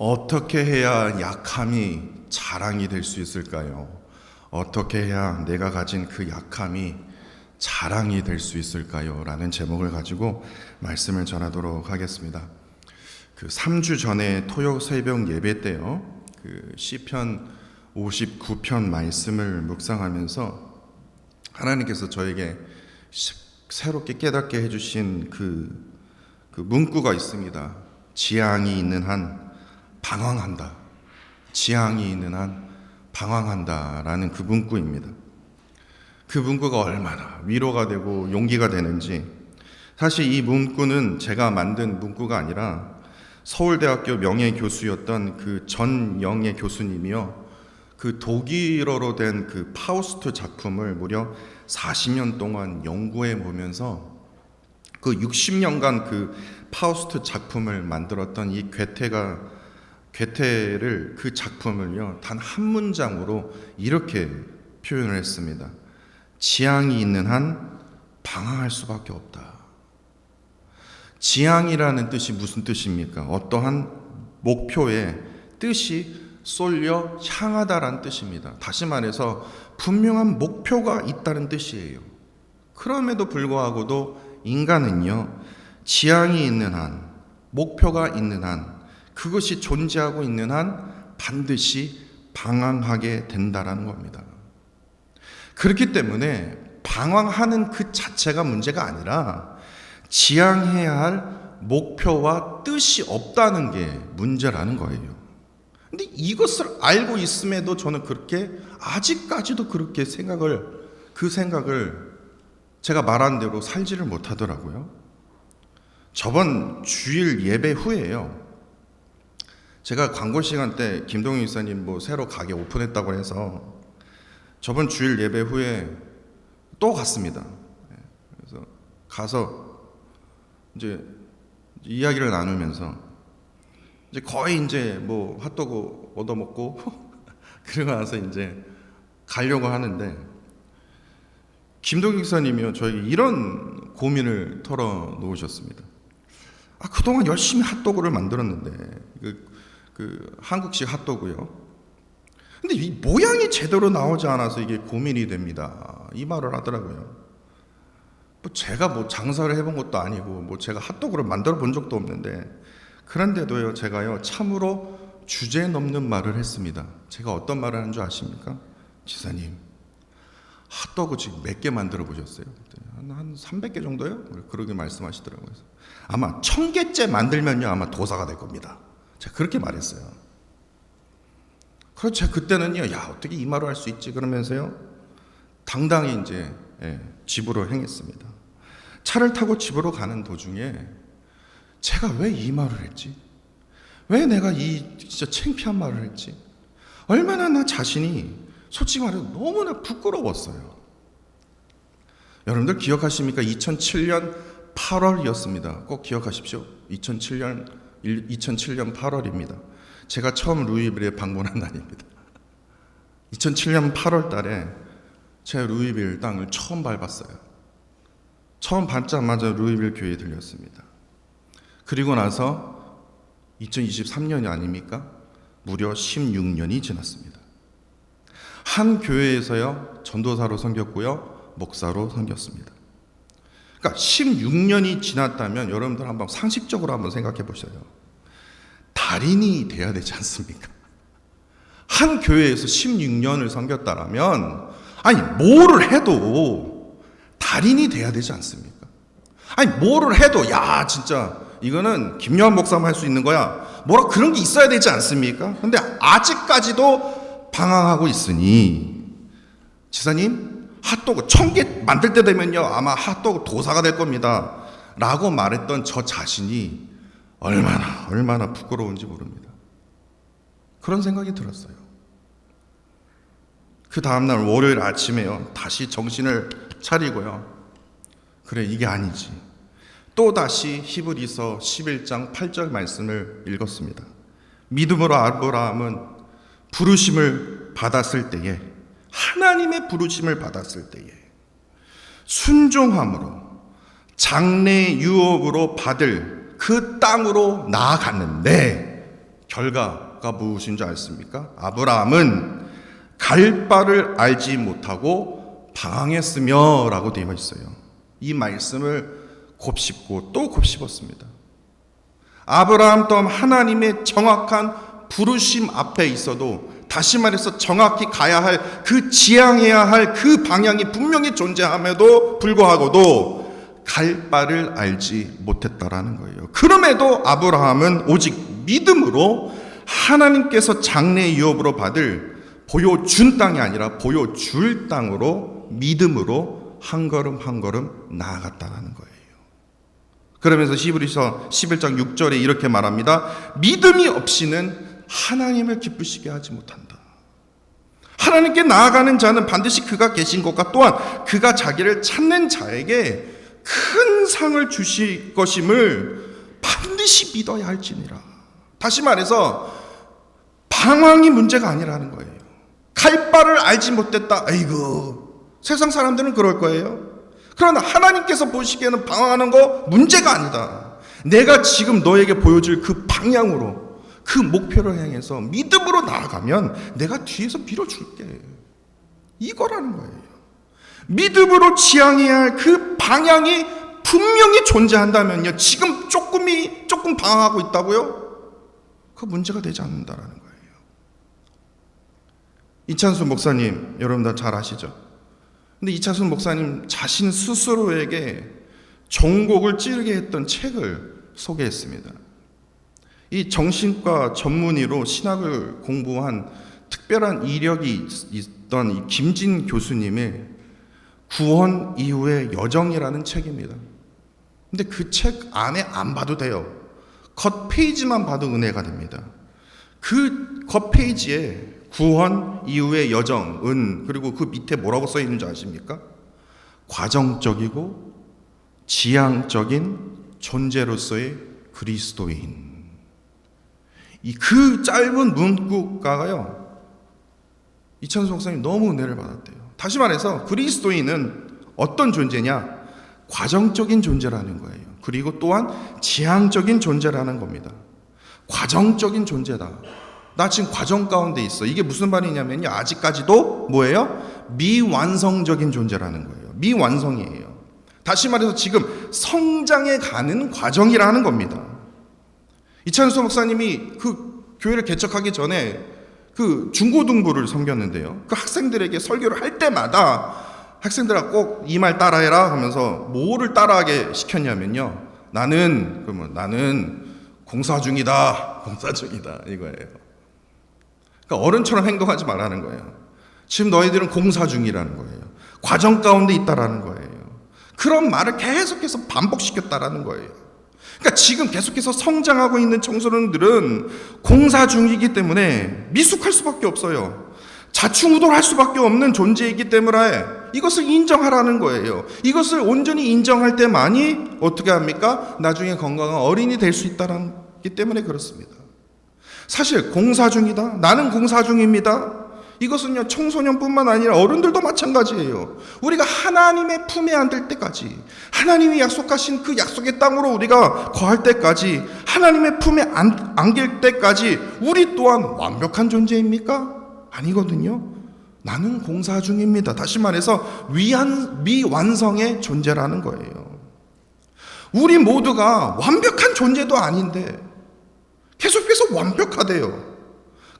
어떻게 해야 약함이 자랑이 될 수 있을까요? 어떻게 해야 내가 가진 그 약함이 자랑이 될 수 있을까요? 라는 제목을 가지고 말씀을 전하도록 하겠습니다. 3주 전에 토요 새벽 예배 때요, 시편 59편 말씀을 묵상하면서 하나님께서 저에게 새롭게 깨닫게 해주신 그 문구가 있습니다. 지향이 있는 한 방황한다. 지향이 있는 한 방황한다 라는 그 문구입니다. 그 문구가 얼마나 위로가 되고 용기가 되는지, 사실 이 문구는 제가 만든 문구가 아니라 서울대학교 명예교수였던 그 전영애 교수님이요, 그 독일어로 된 그 파우스트 작품을 무려 40년 동안 연구해 보면서 그 60년간 그 파우스트 작품을 만들었던 이 괴테를 그 작품을요 단 한 문장으로 이렇게 표현을 했습니다. 지향이 있는 한 방황할 수밖에 없다. 지향이라는 뜻이 무슨 뜻입니까? 어떠한 목표에 뜻이 쏠려 향하다라는 뜻입니다. 다시 말해서 분명한 목표가 있다는 뜻이에요. 그럼에도 불구하고도 인간은요, 지향이 있는 한, 목표가 있는 한, 그것이 존재하고 있는 한 반드시 방황하게 된다라는 겁니다. 그렇기 때문에 방황하는 그 자체가 문제가 아니라 지향해야 할 목표와 뜻이 없다는 게 문제라는 거예요. 근데 이것을 알고 있음에도 저는 그렇게 아직까지도 그렇게 그 생각을 제가 말한 대로 살지를 못하더라고요. 저번 주일 예배 후에요, 제가 광고 시간 때 김동희 이사님 새로 가게 오픈했다고 해서 저번 주일 예배 후에 또 갔습니다. 그래서 가서 이제 이야기를 나누면서 이제 거의 이제 핫도그 얻어 먹고 그러고 나서 이제 가려고 하는데, 김동희 이사님이요 저에게 이런 고민을 털어 놓으셨습니다. 그동안 열심히 핫도그를 만들었는데 그 한국식 핫도그요, 근데 이 모양이 제대로 나오지 않아서 이게 고민이 됩니다. 이 말을 하더라고요. 제가 장사를 해본 것도 아니고 제가 핫도그를 만들어 본 적도 없는데, 그런데도요 제가요 참으로 주제 넘는 말을 했습니다. 제가 어떤 말을 한 줄 아십니까? 지사님, 핫도그 지금 몇 개 만들어 보셨어요? 한 300개 정도요? 그러게 말씀하시더라고요. 아마 1000개째 만들면요 아마 도사가 될 겁니다. 제가 그렇게 말했어요. 그래서 제가 그때는요, 어떻게 이 말을 할 수 있지 그러면서요 당당히 이제 집으로 행했습니다. 차를 타고 집으로 가는 도중에 제가 왜 이 말을 했지? 왜 내가 이 진짜 창피한 말을 했지? 얼마나 나 자신이 솔직히 말해서 너무나 부끄러웠어요. 여러분들 기억하십니까? 2007년 8월이었습니다. 꼭 기억하십시오. 2007년 8월입니다. 제가 처음 루이빌에 방문한 날입니다. 2007년 8월 달에 제가 루이빌 땅을 처음 밟았어요. 처음 밟자마자 루이빌 교회에 들렸습니다. 그리고 나서 2023년이 아닙니까? 무려 16년이 지났습니다. 한 교회에서요 전도사로 섬겼고요, 목사로 섬겼습니다. 그러니까 16년이 지났다면 여러분들 한번 상식적으로 한번 생각해 보셔요. 달인이 돼야 되지 않습니까? 한 교회에서 16년을 섬겼다라면 뭐를 해도 달인이 돼야 되지 않습니까? 뭐를 해도 진짜 이거는 김요한 목사만 할 수 있는 거야, 그런 게 있어야 되지 않습니까? 근데 아직까지도 방황하고 있으니, 지사님 핫도그 1000개 만들 때 되면요 아마 핫도그 도사가 될 겁니다 라고 말했던 저 자신이 얼마나 부끄러운지 모릅니다. 그런 생각이 들었어요. 그 다음날 월요일 아침에요 다시 정신을 차리고요, 그래 이게 아니지, 또다시 히브리서 11장 8절 말씀을 읽었습니다. 믿음으로 아브라함은 부르심을 받았을 때에, 하나님의 부르심을 받았을 때에 순종함으로 장래 유업으로 받을 그 땅으로 나아갔는데 결과가 무엇인 줄 아십니까? 아브라함은 갈 바를 알지 못하고 방황했으며 라고 되어 있어요. 이 말씀을 곱씹고 또 곱씹었습니다. 아브라함 또한 하나님의 정확한 부르심 앞에 있어도, 다시 말해서 정확히 가야 할 그 지향해야 할 그 방향이 분명히 존재함에도 불구하고도 갈 바를 알지 못했다라는 거예요. 그럼에도 아브라함은 오직 믿음으로 하나님께서 장래 유업으로 받을 보여준 땅이 아니라 보여줄 땅으로 믿음으로 한 걸음 한 걸음 나아갔다는 거예요. 그러면서 히브리서 11장 6절에 이렇게 말합니다. 믿음이 없이는 하나님을 기쁘시게 하지 못한다. 하나님께 나아가는 자는 반드시 그가 계신 것과 또한 그가 자기를 찾는 자에게 큰 상을 주실 것임을 반드시 믿어야 할지니라. 다시 말해서 방황이 문제가 아니라는 거예요. 갈 바를 알지 못했다. 아이고, 세상 사람들은 그럴 거예요. 그러나 하나님께서 보시기에는 방황하는 거 문제가 아니다. 내가 지금 너에게 보여줄 그 방향으로, 그 목표를 향해서 믿음으로 나아가면 내가 뒤에서 밀어줄게. 이거라는 거예요. 믿음으로 지향해야 할 그 방향이 분명히 존재한다면요, 지금 조금 방황하고 있다고요? 그 문제가 되지 않는다라는 거예요. 이찬수 목사님, 여러분 다 잘 아시죠? 근데 이찬수 목사님 자신 스스로에게 종곡을 찌르게 했던 책을 소개했습니다. 이 정신과 전문의로 신학을 공부한 특별한 이력이 있던 이 김진 교수님의 구원 이후의 여정이라는 책입니다. 근데 그 책 안에 안 봐도 돼요. 겉 페이지만 봐도 은혜가 됩니다. 그 겉 페이지에 구원 이후의 여정은, 그리고 그 밑에 뭐라고 써 있는지 아십니까? 과정적이고 지향적인 존재로서의 그리스도인. 이 그 짧은 문구가요, 이찬수 목사님 너무 은혜를 받았대요. 다시 말해서 그리스도인은 어떤 존재냐? 과정적인 존재라는 거예요. 그리고 또한 지향적인 존재라는 겁니다. 과정적인 존재다. 나 지금 과정 가운데 있어. 이게 무슨 말이냐면요, 아직까지도 뭐예요? 미완성적인 존재라는 거예요. 미완성이에요. 다시 말해서 지금 성장해 가는 과정이라는 겁니다. 이찬수 목사님이 그 교회를 개척하기 전에 그 중고등부를 섬겼는데요, 그 학생들에게 설교를 할 때마다 학생들아 꼭 이 말 따라해라 하면서 뭐를 따라하게 시켰냐면요, 나는 공사 중이다 이거예요. 그러니까 어른처럼 행동하지 말라는 거예요. 지금 너희들은 공사 중이라는 거예요. 과정 가운데 있다라는 거예요. 그런 말을 계속해서 반복시켰다라는 거예요. 그러니까 지금 계속해서 성장하고 있는 청소년들은 공사 중이기 때문에 미숙할 수밖에 없어요. 자충우돌할 수밖에 없는 존재이기 때문에 이것을 인정하라는 거예요. 이것을 온전히 인정할 때만이 어떻게 합니까? 나중에 건강한 어린이 될 수 있다기 때문에 그렇습니다. 사실 공사 중이다, 나는 공사 중입니다, 이것은요 청소년뿐만 아니라 어른들도 마찬가지예요. 우리가 하나님의 품에 안들 때까지, 하나님이 약속하신 그 약속의 땅으로 우리가 거할 때까지, 하나님의 품에 안길 때까지 우리 또한 완벽한 존재입니까? 아니거든요. 나는 공사 중입니다. 다시 말해서 미완성의 존재라는 거예요. 우리 모두가 완벽한 존재도 아닌데 계속해서 완벽하대요.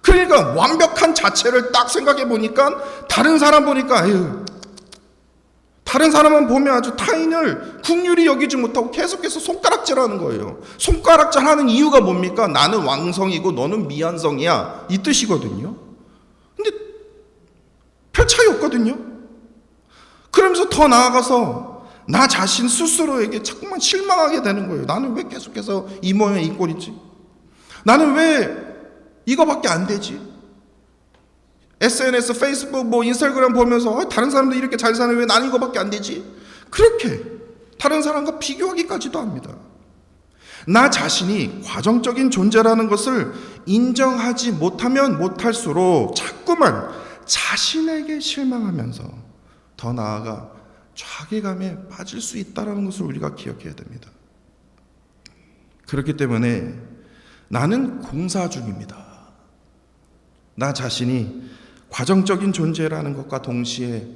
그러니까 완벽한 자체를 딱 생각해 보니까 다른 사람 보니까 다른 사람만 보면 아주 타인을 국률이 여기지 못하고 계속해서 손가락질하는 거예요. 손가락질하는 이유가 뭡니까? 나는 완성이고 너는 미완성이야, 이 뜻이거든요. 근데 별 차이 없거든요. 그러면서 더 나아가서 나 자신 스스로에게 자꾸만 실망하게 되는 거예요. 나는 왜 계속해서 이 모양 이 꼴이지? 나는 왜 이거밖에 안 되지? SNS, 페이스북, 인스타그램 보면서 다른 사람들 이렇게 잘 사는 왜 나는 이거밖에 안 되지? 그렇게 다른 사람과 비교하기까지도 합니다. 나 자신이 과정적인 존재라는 것을 인정하지 못하면 못할수록 자꾸만 자신에게 실망하면서 더 나아가 자괴감에 빠질 수 있다는 것을 우리가 기억해야 됩니다. 그렇기 때문에 나는 공사 중입니다. 나 자신이 과정적인 존재라는 것과 동시에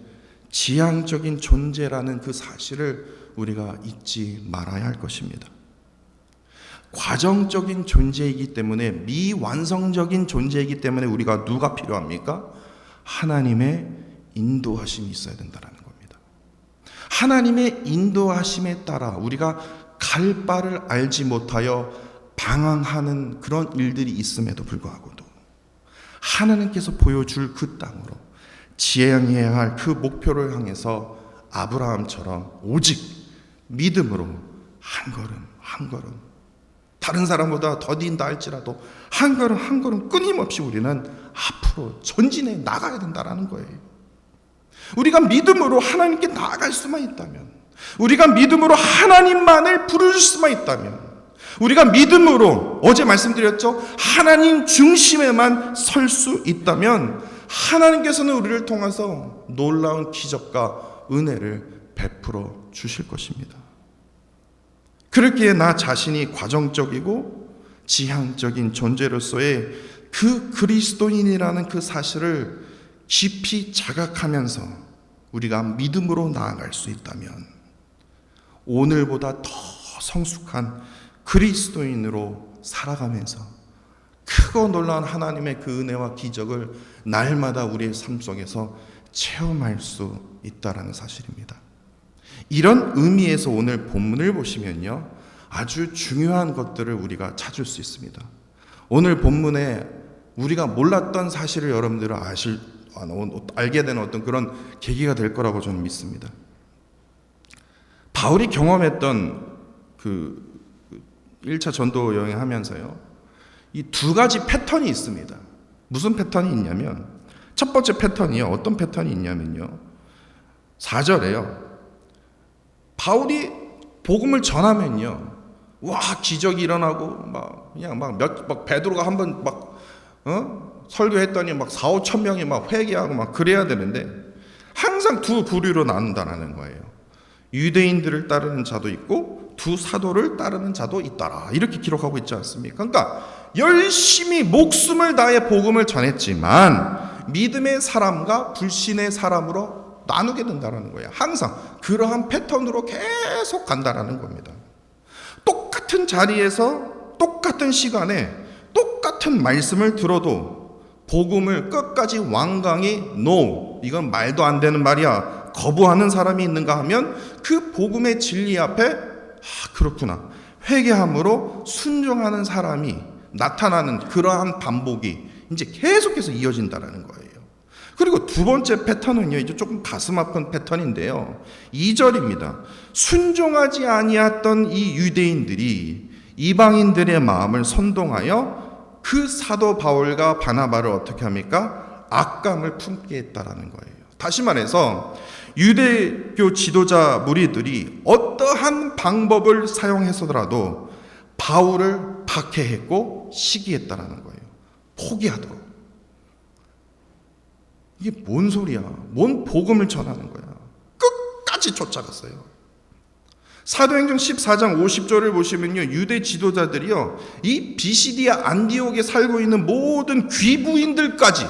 지향적인 존재라는 그 사실을 우리가 잊지 말아야 할 것입니다. 과정적인 존재이기 때문에, 미완성적인 존재이기 때문에 우리가 누가 필요합니까? 하나님의 인도하심이 있어야 된다는 겁니다. 하나님의 인도하심에 따라 우리가 갈 바를 알지 못하여 방황하는 그런 일들이 있음에도 불구하고도 하나님께서 보여줄 그 땅으로 지향해야 할 그 목표를 향해서 아브라함처럼 오직 믿음으로 한 걸음 한 걸음, 다른 사람보다 더딘다 할지라도 한 걸음 한 걸음 끊임없이 우리는 앞으로 전진해 나가야 된다는 거예요. 우리가 믿음으로 하나님께 나아갈 수만 있다면, 우리가 믿음으로 하나님만을 부를 수만 있다면, 우리가 믿음으로 어제 말씀드렸죠, 하나님 중심에만 설 수 있다면 하나님께서는 우리를 통해서 놀라운 기적과 은혜를 베풀어 주실 것입니다. 그렇기에 나 자신이 과정적이고 지향적인 존재로서의 그 그리스도인이라는 그 사실을 깊이 자각하면서 우리가 믿음으로 나아갈 수 있다면 오늘보다 더 성숙한 그리스도인으로 살아가면서 크고 놀라운 하나님의 그 은혜와 기적을 날마다 우리의 삶 속에서 체험할 수 있다는 사실입니다. 이런 의미에서 오늘 본문을 보시면요, 아주 중요한 것들을 우리가 찾을 수 있습니다. 오늘 본문에 우리가 몰랐던 사실을 여러분들은 알게 되는 어떤 그런 계기가 될 거라고 저는 믿습니다. 바울이 경험했던 그 1차 전도 여행하면서요, 이 두 가지 패턴이 있습니다. 무슨 패턴이 있냐면, 첫 번째 패턴이요, 어떤 패턴이 있냐면요, 4절에요, 바울이 복음을 전하면요, 와, 기적이 일어나고 막 베드로가 한번 설교했더니 막 4-5천 명이 막 회개하고 막 그래야 되는데 항상 두 부류로 나눈다라는 거예요. 유대인들을 따르는 자도 있고 두 사도를 따르는 자도 있더라, 이렇게 기록하고 있지 않습니까? 그러니까 열심히 목숨을 다해 복음을 전했지만 믿음의 사람과 불신의 사람으로 나누게 된다는 거예요. 항상 그러한 패턴으로 계속 간다라는 겁니다. 똑같은 자리에서 똑같은 시간에 똑같은 말씀을 들어도 복음을 끝까지 완강히 NO, 이건 말도 안 되는 말이야, 거부하는 사람이 있는가 하면 그 복음의 진리 앞에 그렇구나, 회개함으로 순종하는 사람이 나타나는 그러한 반복이 이제 계속해서 이어진다는 거예요. 그리고 두 번째 패턴은요, 이제 조금 가슴 아픈 패턴인데요, 2절입니다. 순종하지 아니했던 이 유대인들이 이방인들의 마음을 선동하여 그 사도 바울과 바나바를 어떻게 합니까? 악감을 품게 했다라는 거예요. 다시 말해서 유대교 지도자 무리들이 어떠한 방법을 사용해서라도 바울을 박해했고 시기했다라는 거예요. 포기하도록. 이게 뭔 소리야? 뭔 복음을 전하는 거야? 끝까지 쫓아갔어요. 사도행전 14장 50절을 보시면요, 유대 지도자들이요, 이 비시디아 안디옥에 살고 있는 모든 귀부인들까지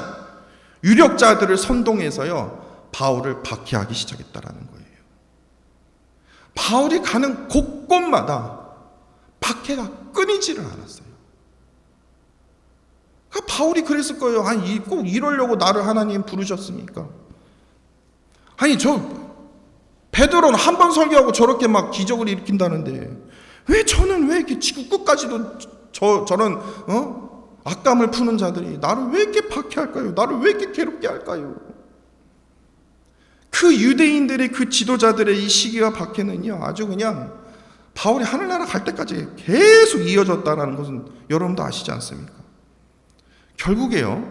유력자들을 선동해서요 바울을 박해하기 시작했다라는 거예요. 바울이 가는 곳곳마다 박해가 끊이지를 않았어요. 그러니까 바울이 그랬을 거예요. 아니, 꼭 이러려고 나를 하나님 부르셨습니까? 아니, 베드로는 한 번 설교하고 저렇게 막 기적을 일으킨다는데 왜 저는 왜 이렇게 지구 끝까지도 저런 악감을 푸는 자들이 나를 왜 이렇게 박해할까요? 나를 왜 이렇게 괴롭게 할까요? 그 유대인들의 그 지도자들의 이 시기와 박해는요, 아주 그냥 바울이 하늘나라 갈 때까지 계속 이어졌다는 것은 여러분도 아시지 않습니까? 결국에요,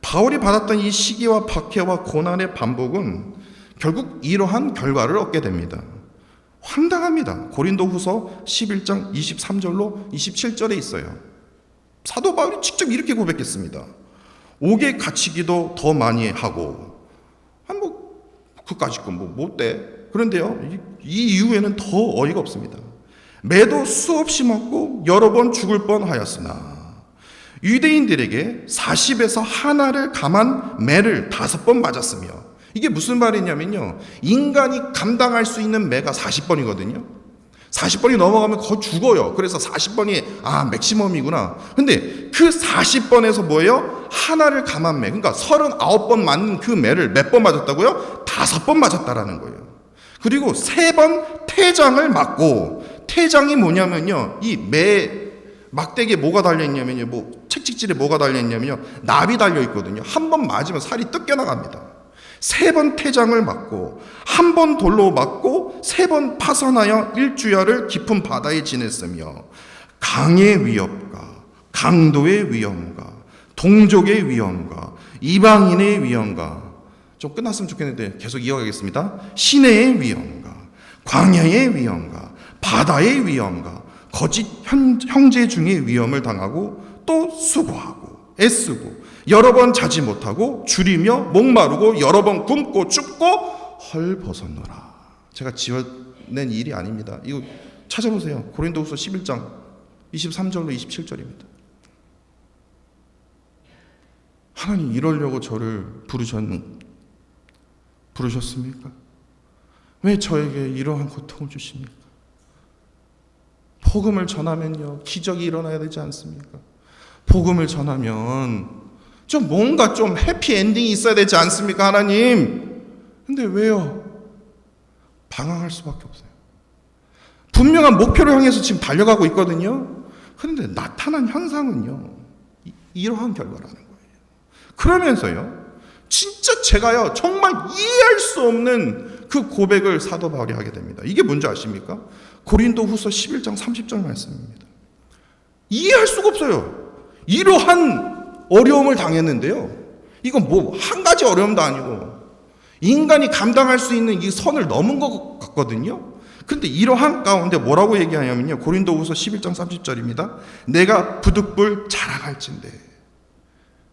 바울이 받았던 이 시기와 박해와 고난의 반복은 결국 이러한 결과를 얻게 됩니다. 황당합니다. 고린도후서 11장 23절로 27절에 있어요. 사도 바울이 직접 이렇게 고백했습니다. 옥에 갇히기도 더 많이 하고, 그까짓 건 못 돼. 그런데요, 이 이후에는 더 어이가 없습니다. 매도 수없이 맞고 여러 번 죽을 뻔하였으나 유대인들에게 40에서 하나를 감한 매를 5번 맞았으며, 이게 무슨 말이냐면요, 인간이 감당할 수 있는 매가 40번이거든요. 40번이 넘어가면 거의 죽어요. 그래서 40번이 맥시멈이구나. 근데 그 40번에서 뭐예요? 하나를 감한 매, 그러니까 39번 맞는 그 매를 몇 번 맞았다고요? 5번 맞았다라는 거예요. 그리고 3번 태장을 맞고, 태장이 뭐냐면요, 이 매 막대기에 뭐가 달려있냐면요, 책찍질에 뭐가 달려있냐면요, 납이 달려있거든요. 한 번 맞으면 살이 뜯겨나갑니다. 3번 태장을 맞고, 1번 돌로 맞고, 3번 파선하여 1주야를 깊은 바다에 지냈으며, 강의 위협과 강도의 위험과 동족의 위험과 이방인의 위험과, 좀 끝났으면 좋겠는데 계속 이어가겠습니다. 시내의 위험과 광야의 위험과 바다의 위험과 거짓 형제 중의 위험을 당하고, 또 수고하고 애쓰고 여러 번 자지 못하고 줄이며 목마르고 여러 번 굶고 춥고 헐벗었노라. 제가 지어낸 일이 아닙니다. 이거 찾아보세요. 고린도후서 11장 23절로 27절입니다. 하나님 이러려고 저를 부르셨습니까? 왜 저에게 이러한 고통을 주십니까? 복음을 전하면요, 기적이 일어나야 되지 않습니까? 복음을 전하면 뭔가 좀 해피엔딩이 있어야 되지 않습니까, 하나님? 근데 왜요? 방황할 수밖에 없어요. 분명한 목표를 향해서 지금 달려가고 있거든요. 그런데 나타난 현상은요, 이러한 결과라는 거예요. 그러면서요, 진짜 제가요, 정말 이해할 수 없는 그 고백을 사도 바울이 하게 됩니다. 이게 뭔지 아십니까? 고린도후서 11장 30절 말씀입니다. 이해할 수가 없어요. 이러한 어려움을 당했는데요, 이건 한 가지 어려움도 아니고 인간이 감당할 수 있는 이 선을 넘은 것 같거든요. 그런데 이러한 가운데 뭐라고 얘기하냐면요, 고린도후서 11장 30절입니다. 내가 부득불 자랑할진대.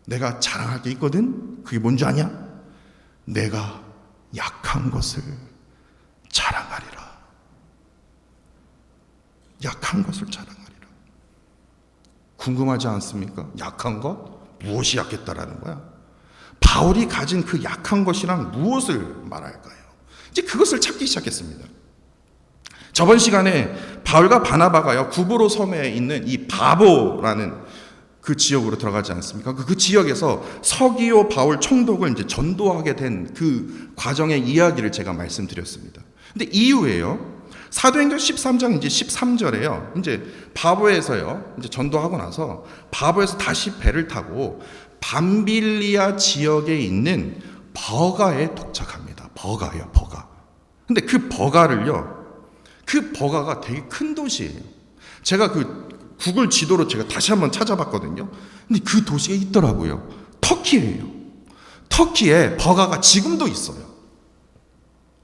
내가 자랑할 게 있거든. 그게 뭔지 아냐? 내가 약한 것을 자랑하리라. 약한 것을 자랑하리라. 궁금하지 않습니까? 약한 것? 무엇이 약했다라는 거야? 바울이 가진 그 약한 것이란 무엇을 말할까요? 이제 그것을 찾기 시작했습니다. 저번 시간에 바울과 바나바가요, 구브로 섬에 있는 이 바보라는 그 지역으로 들어가지 않습니까? 그 지역에서 서기오 바울 총독을 이제 전도하게 된 그 과정의 이야기를 제가 말씀드렸습니다. 근데 이후에요, 사도행전 13장 이제 13절에요, 이제 바보에서요, 이제 전도하고 나서 바보에서 다시 배를 타고 밤빌리아 지역에 있는 버가에 도착합니다. 버가예요, 버가. 근데 그 버가를요, 그 버가가 되게 큰 도시예요. 제가 그 구글 지도로 제가 다시 한번 찾아봤거든요. 근데 그 도시에 있더라고요. 터키예요. 터키에 버가가 지금도 있어요.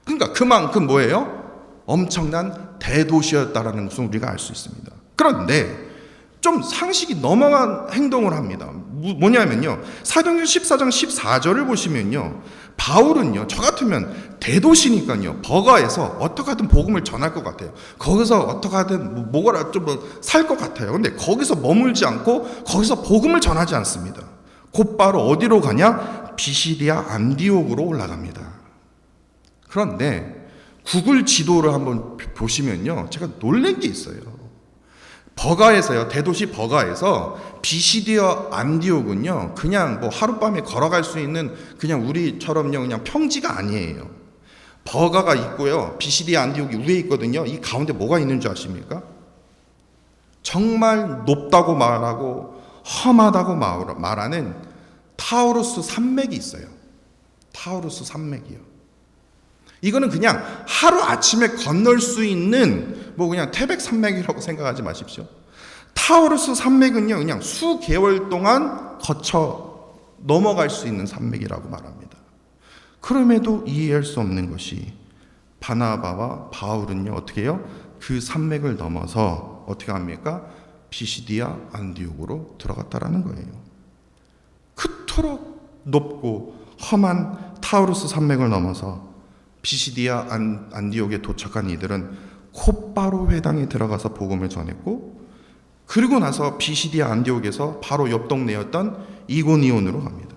그러니까 그만큼 뭐예요? 엄청난 대도시였다라는 것을 우리가 알 수 있습니다. 그런데 좀 상식이 넘어간 행동을 합니다. 뭐냐면요, 사도행전 14장 14절을 보시면요, 바울은요, 저 같으면 대도시니까요, 버가에서 어떻게 하든 복음을 전할 것 같아요. 거기서 어떻게 하든 뭐가 좀 살 것 같아요. 근데 거기서 머물지 않고 거기서 복음을 전하지 않습니다. 곧바로 어디로 가냐? 비시디아 안디옥으로 올라갑니다. 그런데 구글 지도를 한번 보시면요, 제가 놀란 게 있어요. 버가에서요, 대도시 버가에서 비시디아 안디옥은요, 그냥 하룻밤에 걸어갈 수 있는 그냥 우리처럼요, 그냥 평지가 아니에요. 버가가 있고요, 비시디아 안디옥이 위에 있거든요. 이 가운데 뭐가 있는 줄 아십니까? 정말 높다고 말하고 험하다고 말하는 타우루스 산맥이 있어요. 타우루스 산맥이요. 이거는 그냥 하루 아침에 건널 수 있는 그냥 태백 산맥이라고 생각하지 마십시오. 타우루스 산맥은요, 그냥 수개월 동안 거쳐 넘어갈 수 있는 산맥이라고 말합니다. 그럼에도 이해할 수 없는 것이 바나바와 바울은요, 어떻게 해요? 그 산맥을 넘어서 어떻게 합니까? 비시디아 안디옥으로 들어갔다라는 거예요. 그토록 높고 험한 타우루스 산맥을 넘어서 비시디아 안디옥에 도착한 이들은 곧바로 회당에 들어가서 복음을 전했고, 그리고 나서 비시디아 안디옥에서 바로 옆 동네였던 이고니온으로 갑니다.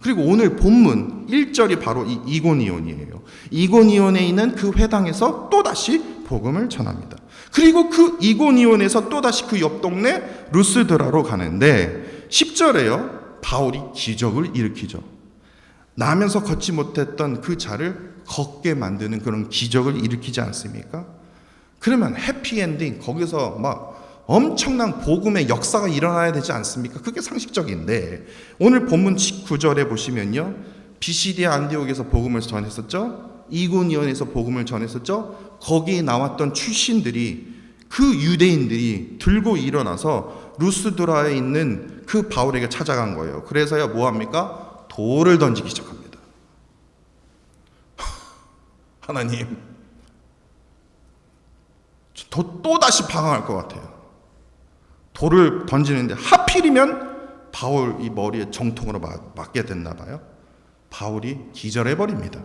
그리고 오늘 본문 1절이 바로 이 이고니온이에요. 이고니온에 있는 그 회당에서 또다시 복음을 전합니다. 그리고 그 이고니온에서 또다시 그 옆 동네 루스드라로 가는데 10절에요. 바울이 기적을 일으키죠. 나면서 걷지 못했던 그 자를 걷게 만드는 그런 기적을 일으키지 않습니까? 그러면 해피엔딩, 거기서 막 엄청난 복음의 역사가 일어나야 되지 않습니까? 그게 상식적인데 오늘 본문 19절에 보시면요, 비시디아 안디옥에서 복음을 전했었죠. 이고니온에서 복음을 전했었죠. 거기에 나왔던 출신들이, 그 유대인들이 들고 일어나서 루스드라에 있는 그 바울에게 찾아간 거예요. 그래서야 뭐합니까? 돌을 던지기 시작합니다. 하나님, 또다시 방황할 것 같아요. 돌을 던지는데 하필이면 바울 이 머리에 정통으로 맞게 됐나 봐요. 바울이 기절해 버립니다.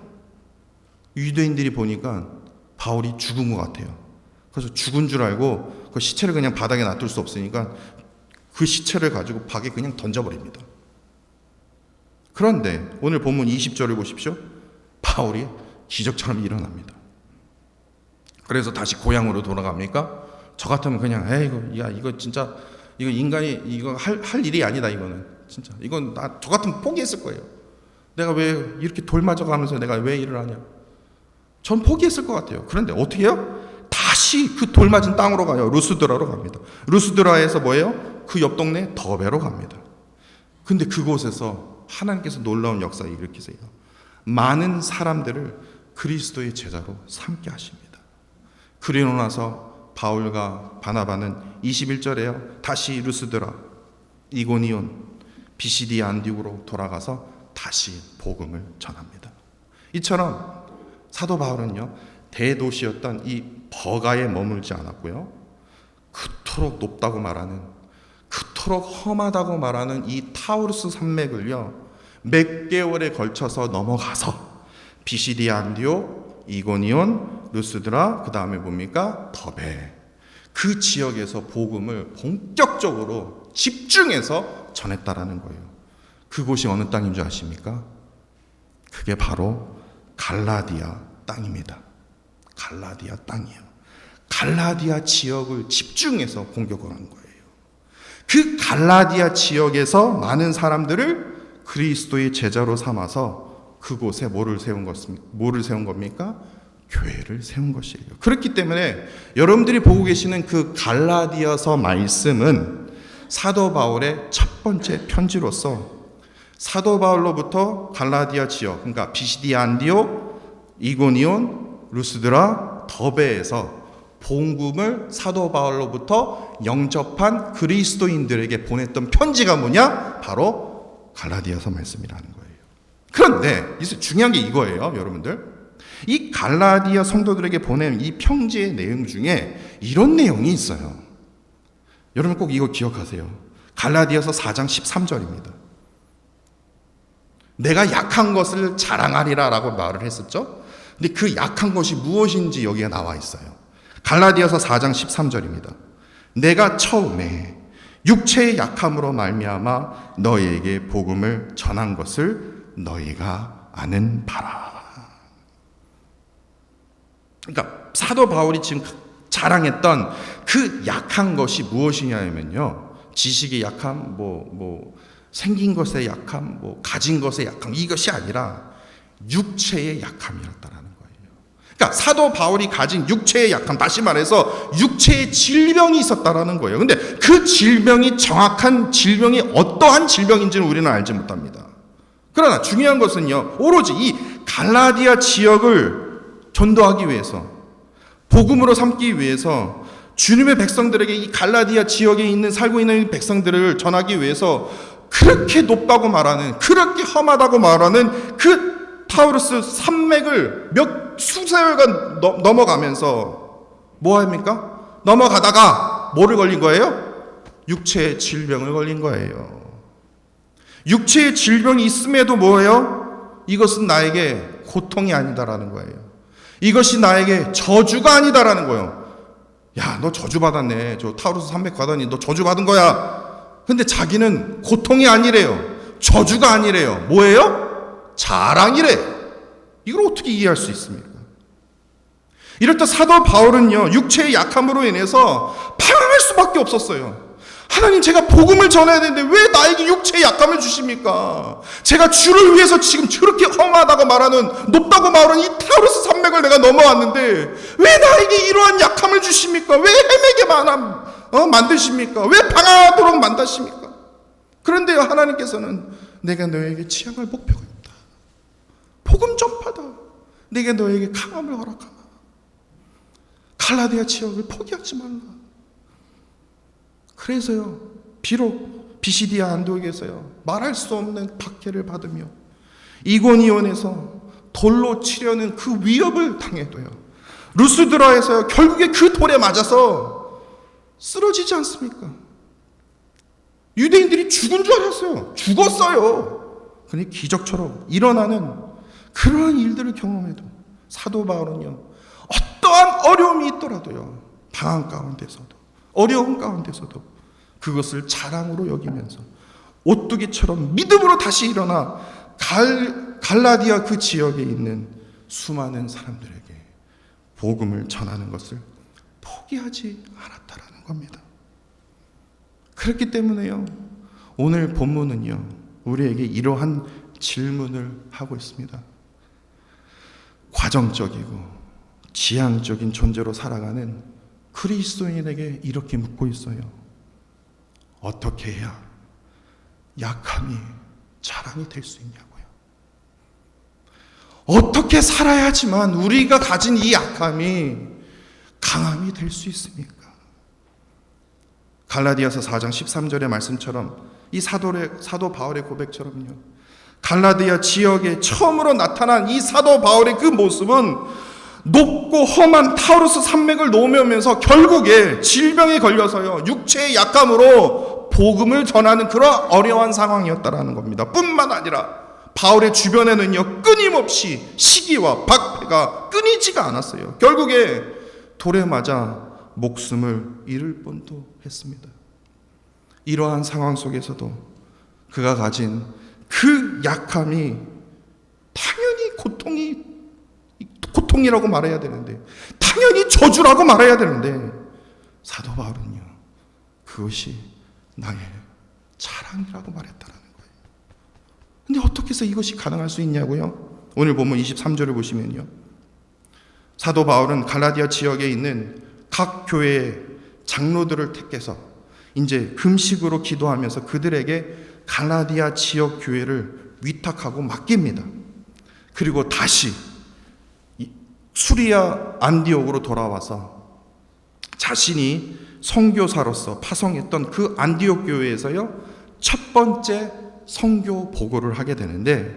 유대인들이 보니까 바울이 죽은 것 같아요. 그래서 죽은 줄 알고 그 시체를 그냥 바닥에 놔둘 수 없으니까 그 시체를 가지고 밖에 그냥 던져버립니다. 그런데 오늘 본문 20절을 보십시오. 바울이 기적처럼 일어납니다. 그래서 다시 고향으로 돌아갑니까? 저 같으면 그냥 이거 진짜 이거 인간이 이거 할 일이 아니다. 이거는 진짜 이건 저 같으면 포기했을 거예요. 내가 왜 이렇게 돌 맞아가면서 내가 왜 일을 하냐? 전 포기했을 것 같아요. 그런데 어떻게 해요? 다시 그 돌 맞은 땅으로 가요. 루스드라로 갑니다. 루스드라에서 뭐예요? 그 옆 동네 더베로 갑니다. 근데 그곳에서 하나님께서 놀라운 역사를 일으키세요. 많은 사람들을 그리스도의 제자로 삼게 하십니다. 그리고 나서 바울과 바나바는 21절에요. 다시 루스드라, 이고니온, 비시디아 안디옥으로 돌아가서 다시 복음을 전합니다. 이처럼 사도 바울은요, 대도시였던 이 버가에 머물지 않았고요, 그토록 높다고 말하는, 그토록 험하다고 말하는 이 타우루스 산맥을요 몇 개월에 걸쳐서 넘어가서 비시디아 안디옥, 이고니온, 루스드라, 그 다음에 뭡니까? 더베. 그 지역에서 복음을 본격적으로 집중해서 전했다라는 거예요. 그곳이 어느 땅인 줄 아십니까? 그게 바로 갈라디아 땅입니다. 갈라디아 땅이에요. 갈라디아 지역을 집중해서 공격을 한 거예요. 그 갈라디아 지역에서 많은 사람들을 그리스도의 제자로 삼아서 그곳에 뭐를 세운 겁니까? 교회를 세운 것이에요. 그렇기 때문에 여러분들이 보고 계시는 그 갈라디아서 말씀은 사도 바울의 첫 번째 편지로서 사도 바울로부터 갈라디아 지역, 그러니까 비시디아 안디옥, 이고니온, 루스드라, 더베에서 복음을 사도 바울로부터 영접한 그리스도인들에게 보냈던 편지가 뭐냐? 바로 갈라디아서 말씀이라는 거예요. 그런데 중요한 게 이거예요, 여러분들. 이 갈라디아 성도들에게 보낸 이 편지의 내용 중에 이런 내용이 있어요. 여러분 꼭 이거 기억하세요. 갈라디아서 4장 13절입니다. 내가 약한 것을 자랑하리라 라고 말을 했었죠. 근데 그 약한 것이 무엇인지 여기에 나와 있어요. 갈라디아서 4장 13절입니다. 내가 처음에 육체의 약함으로 말미암아 너희에게 복음을 전한 것을 너희가 아는 바라. 그러니까 사도 바울이 지금 자랑했던 그 약한 것이 무엇이냐면요, 지식의 약함, 생긴 것의 약함, 가진 것의 약함, 이것이 아니라 육체의 약함이었다라는 거예요. 그러니까 사도 바울이 가진 육체의 약함, 다시 말해서 육체의 질병이 있었다라는 거예요. 근데 그 질병이 정확한 질병이 어떠한 질병인지는 우리는 알지 못합니다. 그러나 중요한 것은요, 오로지 이 갈라디아 지역을 전도하기 위해서, 복음으로 삼기 위해서, 주님의 백성들에게 이 갈라디아 지역에 살고 있는 백성들을 전하기 위해서 그렇게 높다고 말하는, 그렇게 험하다고 말하는 그 타우루스 산맥을 수세월간 넘어가면서 뭐 합니까? 넘어가다가 뭐를 걸린 거예요? 육체의 질병을 걸린 거예요. 육체의 질병이 있음에도 뭐예요? 이것은 나에게 고통이 아니다라는 거예요. 이것이 나에게 저주가 아니다라는 거예요. 야, 너 저주받았네. 저 타우루스 산맥 가더니 너 저주받은 거야. 근데 자기는 고통이 아니래요. 저주가 아니래요. 뭐예요? 자랑이래. 이걸 어떻게 이해할 수 있습니까? 이럴 때 사도 바울은요, 육체의 약함으로 인해서 방황할 수밖에 없었어요. 하나님, 제가 복음을 전해야 되는데 왜 나에게 육체의 약함을 주십니까? 제가 주를 위해서 지금 저렇게 험하다고 말하는, 높다고 말하는 이 타우루스 산맥을 내가 넘어왔는데 왜 나에게 이러한 약함을 주십니까? 왜 헤매게 만드십니까? 왜 방황하도록 만드십니까? 그런데요, 하나님께서는 내가 너에게 취향할 목표가 있다. 복음 전파다. 내가 너에게 강함을 허락하마. 갈라디아 지역을 포기하지 말라. 그래서요, 비록 비시디아 안디옥에서요, 말할 수 없는 박해를 받으며 이고니온에서 돌로 치려는 그 위협을 당해도요, 루스드라에서요, 결국에 그 돌에 맞아서 쓰러지지 않습니까? 유대인들이 죽은 줄 알았어요. 죽었어요. 근데 기적처럼 일어나는 그러한 일들을 경험해도 사도 바울은요, 어떠한 어려움이 있더라도요, 방황 가운데서도, 어려움 가운데서도 그것을 자랑으로 여기면서 오뚜기처럼 믿음으로 다시 일어나 갈라디아 그 지역에 있는 수많은 사람들에게 복음을 전하는 것을 포기하지 않았다라는 겁니다. 그렇기 때문에요, 오늘 본문은요, 우리에게 이러한 질문을 하고 있습니다. 과정적이고 지향적인 존재로 살아가는 그리스도인에게 이렇게 묻고 있어요. 어떻게 해야 약함이 자랑이 될 수 있냐고요. 어떻게 살아야지만 우리가 가진 이 약함이 강함이 될 수 있습니까? 갈라디아서 4장 13절의 말씀처럼, 이 사도 바울의 고백처럼요, 갈라디아 지역에 처음으로 나타난 이 사도 바울의 그 모습은 높고 험한 타우루스 산맥을 넘으면서 결국에 질병에 걸려서요, 육체의 약함으로 복음을 전하는 그런 어려운 상황이었다라는 겁니다. 뿐만 아니라 바울의 주변에는요, 끊임없이 시기와 박해가 끊이지가 않았어요. 결국에 돌에 맞아 목숨을 잃을 뻔도 했습니다. 이러한 상황 속에서도 그가 가진 그 약함이 당연히 고통이라고 말해야 되는데, 당연히 저주라고 말해야 되는데, 사도 바울은요, 그것이 나의 자랑이라고 말했다라는 거예요. 근데 어떻게 해서 이것이 가능할 수 있냐고요? 오늘 본문 23절을 보시면요, 사도 바울은 갈라디아 지역에 있는 각 교회의 장로들을 택해서 이제 금식으로 기도하면서 그들에게 갈라디아 지역 교회를 위탁하고 맡깁니다. 그리고 다시 수리아 안디옥으로 돌아와서 자신이 선교사로서 파송했던 그 안디옥 교회에서요, 첫 번째 선교 보고를 하게 되는데,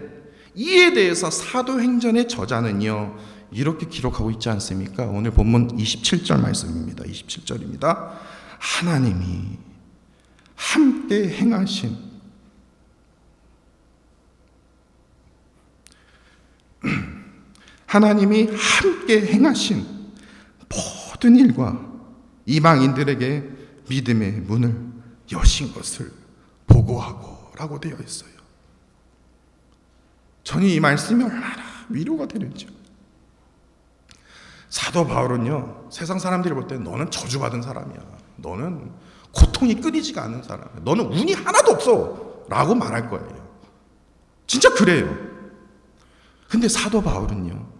이에 대해서 사도행전의 저자는요, 이렇게 기록하고 있지 않습니까? 오늘 본문 27절 말씀입니다. 27절입니다. 하나님이 함께 행하신 하나님이 함께 행하신 모든 일과 이방인들에게 믿음의 문을 여신 것을 보고하고 라고 되어 있어요. 저는 이 말씀이 얼마나 위로가 되는지요. 사도 바울은요, 세상 사람들이 볼 때 너는 저주받은 사람이야, 너는 고통이 끊이지가 않는 사람이야, 너는 운이 하나도 없어 라고 말할 거예요. 진짜 그래요. 근데 사도 바울은요,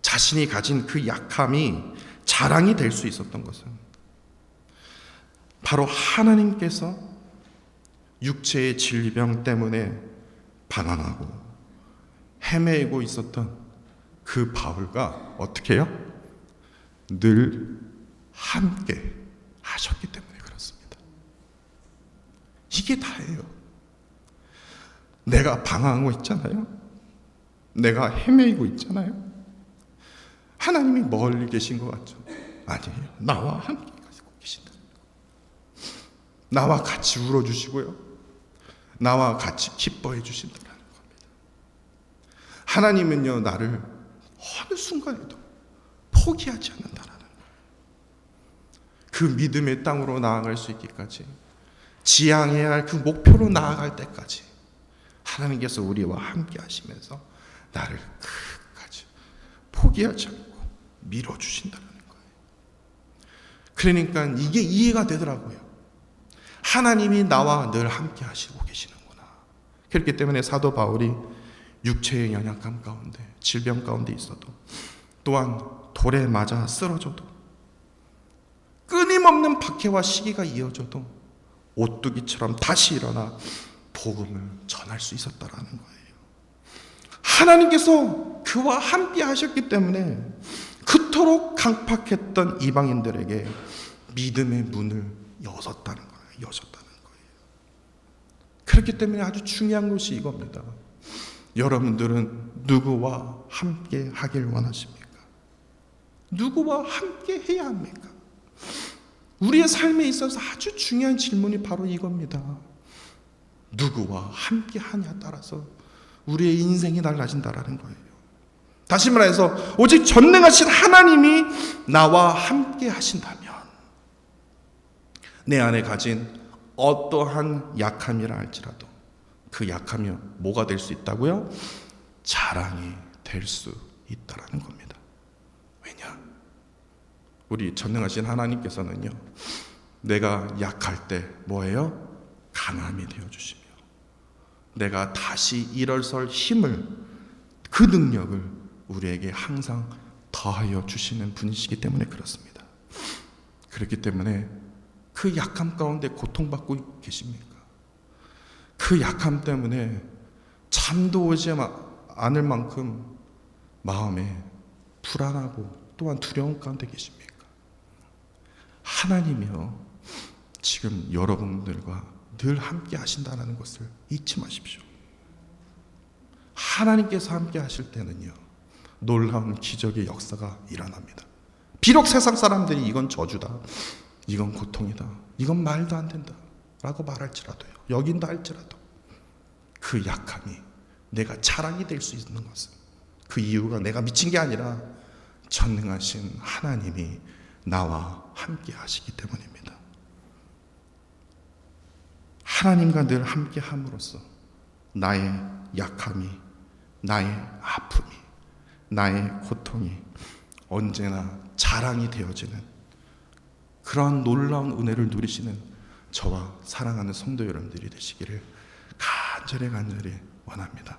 자신이 가진 그 약함이 자랑이 될 수 있었던 것은 바로 하나님께서 육체의 질병 때문에 방황하고 헤매고 있었던 그 바울과 어떻게 해요? 늘 함께 하셨기 때문에 그렇습니다. 이게 다예요. 내가 방황하고 있잖아요. 내가 헤매고 있잖아요. 하나님이 멀리 계신 것 같죠? 아니에요. 나와 함께 가지고 계신다. 나와 같이 울어주시고요, 나와 같이 기뻐해 주신다는 겁니다. 하나님은요, 나를 어느 순간에도 포기하지 않는다라는 거예요. 그 믿음의 땅으로 나아갈 수 있기까지, 지향해야 할 그 목표로 나아갈 때까지 하나님께서 우리와 함께 하시면서 나를 끝까지 포기하지 않고 밀어주신다는 거예요. 그러니까 이게 이해가 되더라고요. 하나님이 나와 늘 함께 하시고 계시는구나. 그렇기 때문에 사도 바울이 육체의 연약함 가운데, 질병 가운데 있어도, 또한 돌에 맞아 쓰러져도, 끊임없는 박해와 시기가 이어져도 오뚜기처럼 다시 일어나 복음을 전할 수 있었다라는 거예요. 하나님께서 그와 함께 하셨기 때문에 그토록 강팍했던 이방인들에게 믿음의 문을 여셨다는 거예요. 그렇기 때문에 아주 중요한 것이 이겁니다. 여러분들은 누구와 함께 하길 원하십니까? 누구와 함께 해야 합니까? 우리의 삶에 있어서 아주 중요한 질문이 바로 이겁니다. 누구와 함께 하냐에 따라서 우리의 인생이 달라진다라는 거예요. 다시 말해서 오직 전능하신 하나님이 나와 함께 하신다면 내 안에 가진 어떠한 약함이라 할지라도 그 약함이 뭐가 될 수 있다고요? 자랑이 될 수 있다라는 겁니다. 왜냐? 우리 전능하신 하나님께서는요, 내가 약할 때 뭐예요? 강함이 되어주시며, 내가 다시 일어설 힘을, 그 능력을 우리에게 항상 더하여 주시는 분이시기 때문에 그렇습니다. 그렇기 때문에 그 약함 가운데 고통받고 계십니까? 그 약함 때문에 잠도 오지 않을 만큼 마음에 불안하고 또한 두려움 가운데 계십니까? 하나님이요, 지금 여러분들과 늘 함께 하신다는 것을 잊지 마십시오. 하나님께서 함께 하실 때는요, 놀라운 기적의 역사가 일어납니다. 비록 세상 사람들이 이건 저주다, 이건 고통이다, 이건 말도 안 된다 라고 말할지라도요, 여긴다 할지라도 그 약함이 내가 자랑이 될 수 있는 것은 그 이유가 내가 미친 게 아니라 전능하신 하나님이 나와 함께 하시기 때문입니다. 하나님과 늘 함께 함으로써 나의 약함이, 나의 아픔이, 나의 고통이 언제나 자랑이 되어지는 그러한 놀라운 은혜를 누리시는 저와 사랑하는 성도 여러분들이 되시기를 간절히 원합니다.